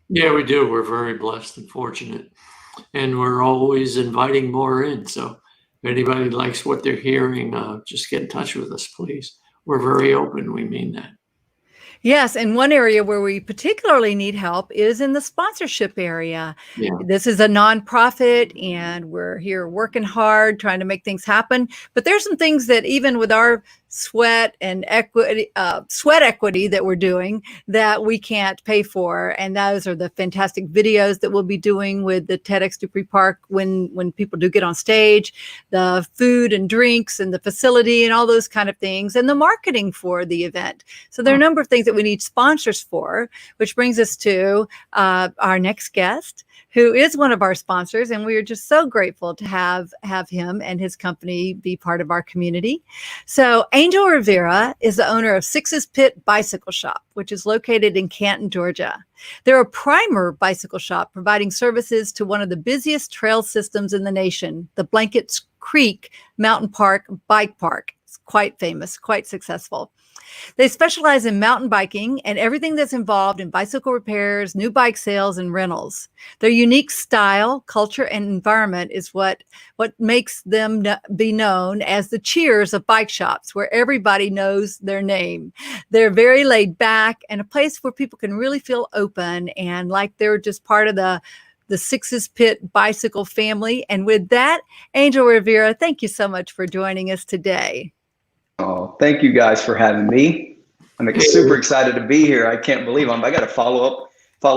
Yeah, we do. We're very blessed and fortunate. And we're always inviting more in. So if anybody likes what they're hearing, just get in touch with us, please. We're very open. We mean that. Yes, and one area where we particularly need help is in the sponsorship area. Yeah. This is a nonprofit, and we're here working hard, trying to make things happen. But there's some things that even with our sweat equity that we're doing that we can't pay for. And those are the fantastic videos that we'll be doing with the TEDx Dupree Park when people do get on stage, the food and drinks and the facility and all those kind of things, and the marketing for the event. So there are a number of things that we need sponsors for, which brings us to our next guest, who is one of our sponsors. And we are just so grateful to have him and his company be part of our community. So Angel Rivera is the owner of Six's Pit Bicycle Shop, which is located in Canton, Georgia. They're a primer bicycle shop providing services to one of the busiest trail systems in the nation, the Blankets Creek Mountain Park Bike Park. It's quite famous, quite successful. They specialize in mountain biking and everything that's involved in bicycle repairs, new bike sales, and rentals. Their unique style, culture, and environment is what makes them be known as the cheers of bike shops, where everybody knows their name. They're very laid back and a place where people can really feel open and like they're just part of the Six's Pit bicycle family. And with that, Angel Rivera, thank you so much for joining us today. Oh, thank you guys for having me. I'm super excited to be here. I can't believe I got to follow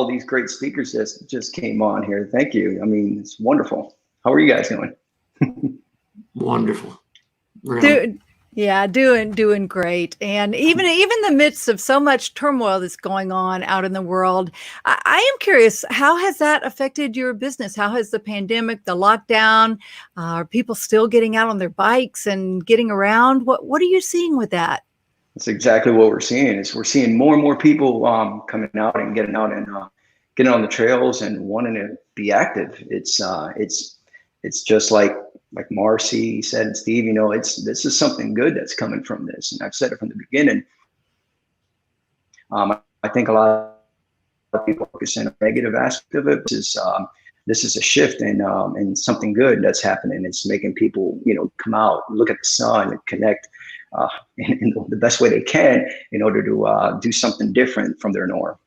these great speakers that just came on here. Thank you. I mean, it's wonderful. How are you guys doing? Wonderful. Really. Doing great. And even in the midst of so much turmoil that's going on out in the world, I am curious, how has that affected your business? How has the pandemic, the lockdown, are people still getting out on their bikes and getting around? What are you seeing with that? That's exactly what we're seeing. We're seeing more and more people coming out and getting out and getting on the trails and wanting to be active. It's just like Marcey said, and Steve, this is something good that's coming from this. And I've said it from the beginning. I think a lot of people focus on a negative aspect of it. This is a shift and something good that's happening. It's making people, come out, look at the sun and connect in the best way they can in order to do something different from their norm.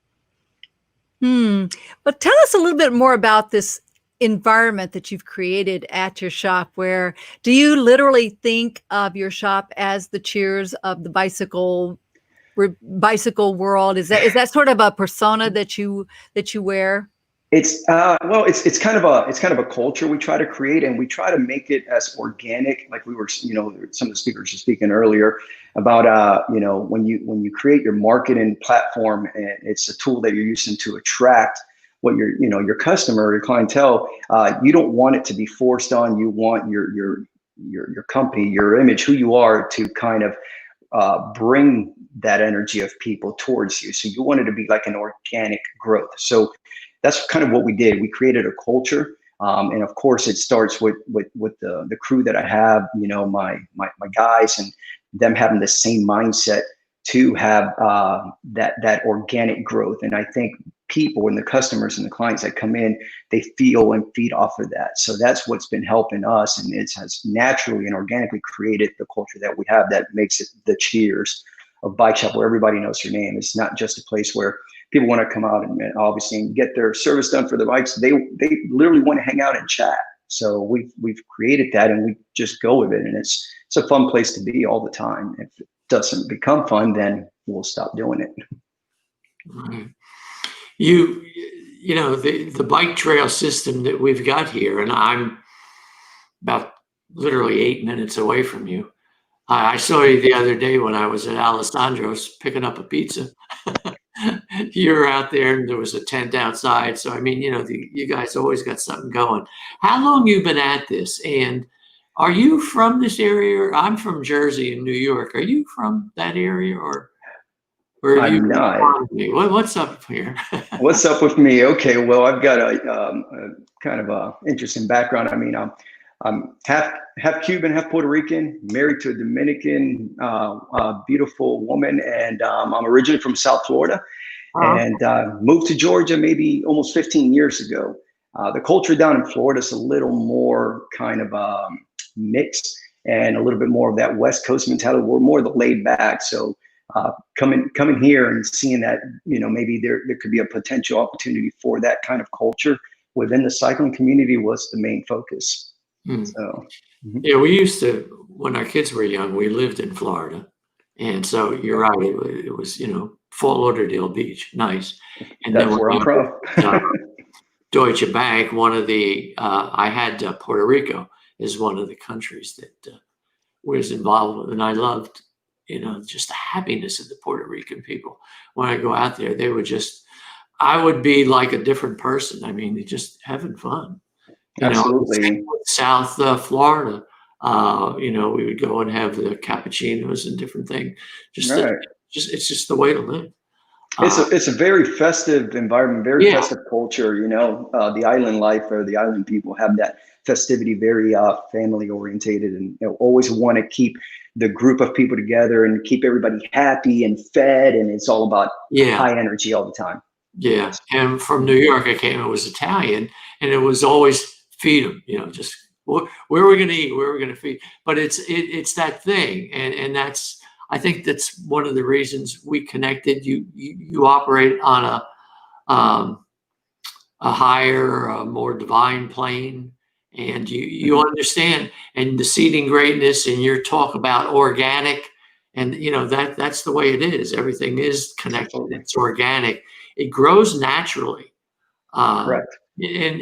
But tell us a little bit more about this environment that you've created at your shop. Where do you literally think of your shop as the cheers of the bicycle world? Is that sort of a persona that you wear? It's kind of a culture we try to create, and we try to make it as organic. Like we were, some of the speakers were speaking earlier about, when you create your marketing platform, and it's a tool that you're using to attract what your customer, your clientele, you don't want it to be forced on. You want your company, your image, who you are, to kind of bring that energy of people towards you. So you want it to be like an organic growth. So that's kind of what we did. We created a culture. And of course, it starts with the crew that I have, you know, my guys, and them having the same mindset to have that organic growth. And I think people and the customers and the clients that come in, they feel and feed off of that. So that's what's been helping us, and it has naturally and organically created the culture that we have that makes it the Cheers of Bike Shop, where everybody knows your name. It's not just a place where people want to come out and obviously get their service done for their bikes. They literally want to hang out and chat. So we've created that, and we just go with it, and it's a fun place to be all the time. If it doesn't become fun, then we'll stop doing it. Right. You know, the bike trail system that we've got here, and I'm about literally 8 minutes away from you. I saw you the other day when I was at Alessandro's picking up a pizza. You were out there, and there was a tent outside. So, I mean, you know, you guys always got something going. How long you been at this? And are you from this area? I'm from Jersey and New York. Are you from that area, or are you? I'm not. What's up here? What's up with me? Okay, well, I've got a kind of a interesting background. I mean, I'm half Cuban, half Puerto Rican, married to a Dominican, beautiful woman, and I'm originally from South Florida, and moved to Georgia maybe almost 15 years ago. The culture down in Florida is a little more kind of mixed, and a little bit more of that West Coast mentality. We're more the laid back. So coming here and seeing that, you know, maybe there could be a potential opportunity for that kind of culture within the cycling community was the main focus. So, yeah, we used to, when our kids were young, we lived in Florida. And so you're right, it was, you know, Fort Lauderdale Beach, nice. And that's then where I'm from. Deutsche Bank, one of the, I had Puerto Rico is one of the countries that was involved with, and I loved, you know, just the happiness of the Puerto Rican people. When I go out there, they would just, I would be like a different person. I mean, just having fun. You Absolutely. know, South Florida, you know, we would go and have the cappuccinos and different things. It's just the way to live. It's a very festive environment, very festive culture. You know, the island life, or the island people have that festivity, very family orientated, and you know, always want to keep the group of people together and keep everybody happy and fed. And it's all about high energy all the time. Yeah. And from New York, I came, it was Italian, and it was always feed them, you know, just where are we going to eat, where are we going to feed? But it's that thing. And that's, I think that's one of the reasons we connected. You operate on a higher, more divine plane, and you understand, and the seeding greatness, and your talk about organic, and you know, that's the way it is. Everything is connected. It's organic. It grows naturally. Correct. And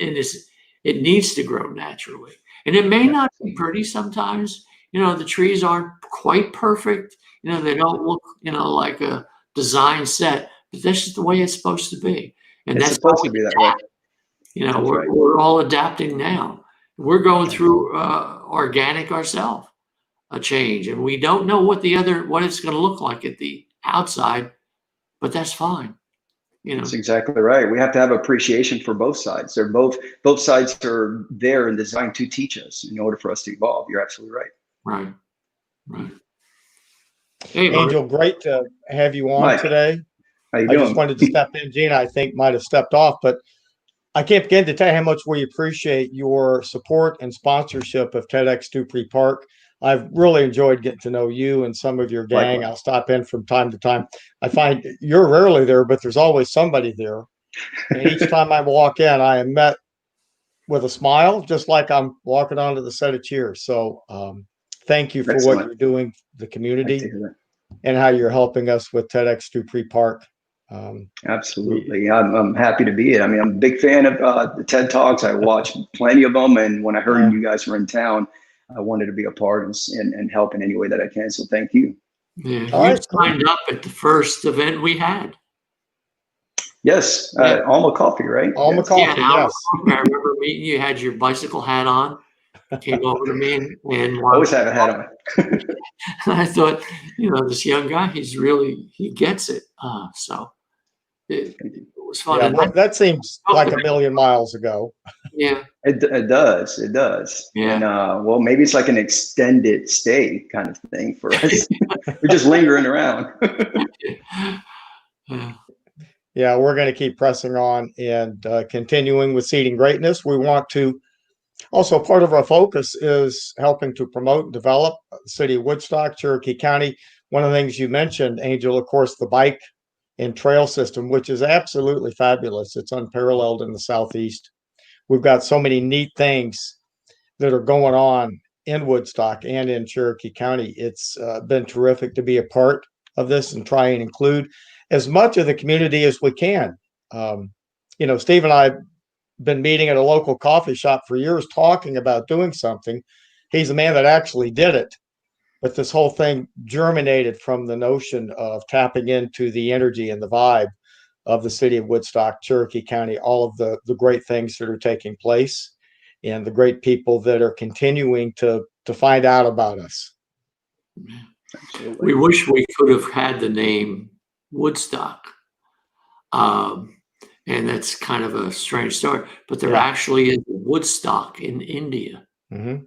it needs to grow naturally. And it may not be pretty sometimes. You know, the trees aren't quite perfect. You know, they don't look, you know, like a design set, but that's just the way it's supposed to be. And it's that's supposed to be that way. You know, we're all adapting now. We're going through organic ourselves, a change. And we don't know what it's going to look like at the outside, but that's fine. You know, that's exactly right. We have to have appreciation for both sides. They're both sides are there and designed to teach us in order for us to evolve. You're absolutely right. Right. Hey, Angel, great to have you on Mike, today. How you doing? I just wanted to step in. Gina, I think, might have stepped off, but I can't begin to tell you how much we appreciate your support and sponsorship of TEDx Dupree Park. I've really enjoyed getting to know you and some of your gang. Likewise. I'll stop in from time to time. I find you're rarely there, but there's always somebody there. And each time I walk in, I am met with a smile, just like I'm walking onto the set of Cheers. So thank you for what you're doing for the community and how you're helping us with TEDx Dupree Park. Absolutely. I'm happy to be it. I mean, I'm a big fan of the TED Talks. I watch plenty of them. And when I heard you guys were in town, I wanted to be a part and help in any way that I can. So thank you. Yeah, you signed up at the first event we had. Yes, Alma Coffee, right? Alma Coffee, yes. I remember meeting you, had your bicycle hat on, came over to me and always have a hat on. I thought, you know, this young guy, he gets it. So It was fun. Yeah, And well, that seems like a million miles ago. yeah, It does. It does. Yeah. And well, maybe it's like an extended stay kind of thing for us. We're just lingering around. yeah. Yeah, we're going to keep pressing on and continuing with Seeding Greatness. We want to also, part of our focus is helping to promote and develop the city of Woodstock, Cherokee County. One of the things you mentioned, Angel, of course, the bike and trail system, which is absolutely fabulous. It's unparalleled in the Southeast. We've got so many neat things that are going on in Woodstock and in Cherokee County. It's been terrific to be a part of this and try and include as much of the community as we can. Steve and I been meeting at a local coffee shop for years talking about doing something. He's the man that actually did it. But this whole thing germinated from the notion of tapping into the energy and the vibe of the city of Woodstock, Cherokee County, all of the great things that are taking place and the great people that are continuing to find out about us. Absolutely. We wish we could have had the name Woodstock. And that's kind of a strange story, but there actually is Woodstock in India. Mm-hmm.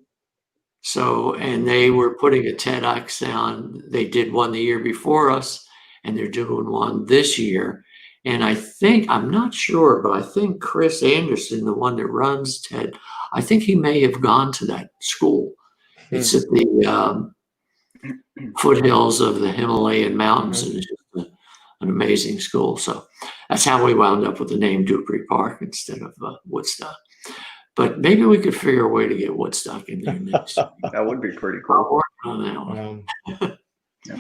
So, and they were putting a TEDx on. They did one the year before us, and they're doing one this year. And I think, I'm not sure, but I think Chris Anderson, the one that runs TED, I think he may have gone to that school. It's at the foothills of the Himalayan mountains, and it's just an amazing school. So that's how we wound up with the name Dupree Park instead of Woodstock. But maybe we could figure a way to get Woodstock in there next. That would be pretty I'll cool. work on that one.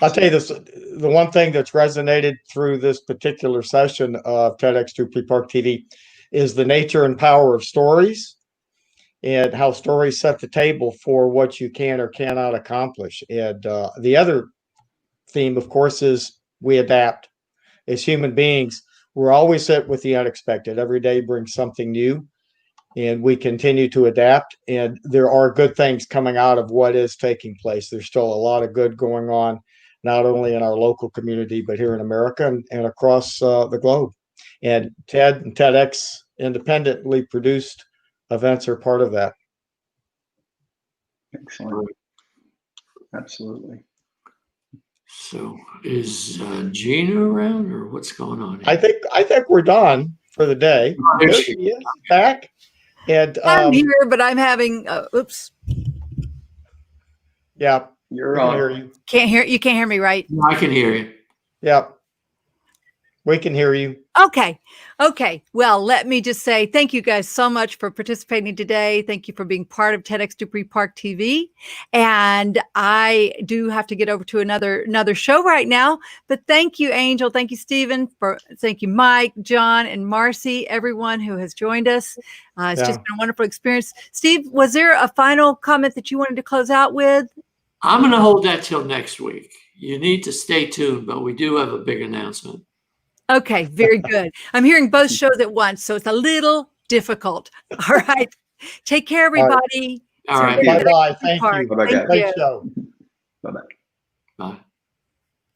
I'll tell you this, the one thing that's resonated through this particular session of TEDxDupreeParkTV is the nature and power of stories and how stories set the table for what you can or cannot accomplish. And the other theme, of course, is we adapt. As human beings, we're always hit with the unexpected. Every day brings something new, and we continue to adapt. And there are good things coming out of what is taking place. There's still a lot of good going on, not only in our local community, but here in America and across the globe. And TED and TEDx independently produced events are part of that. Excellent. Absolutely. So is Gina around, or what's going on here? I think we're done for the day. There There she she is, back. And I'm here, but I'm having, oops, yeah, You're we can on. hear you. you can't hear me, right? I can hear you. Yeah, we can hear you. Okay. Well, let me just say thank you guys so much for participating today. Thank you for being part of TEDx Dupree Park TV. And I do have to get over to another show right now. But thank you, Angel. Thank you, Stephen. Thank you, Mike, John, and Marcey, everyone who has joined us. It's just been a wonderful experience. Steve, was there a final comment that you wanted to close out with? I'm going to hold that till next week. You need to stay tuned, but we do have a big announcement. Okay, very good. I'm hearing both shows at once, so it's a little difficult. All right. Take care, everybody. All right. Bye-bye. Thank you. Bye-bye, guys. Great show. Bye-bye. Bye.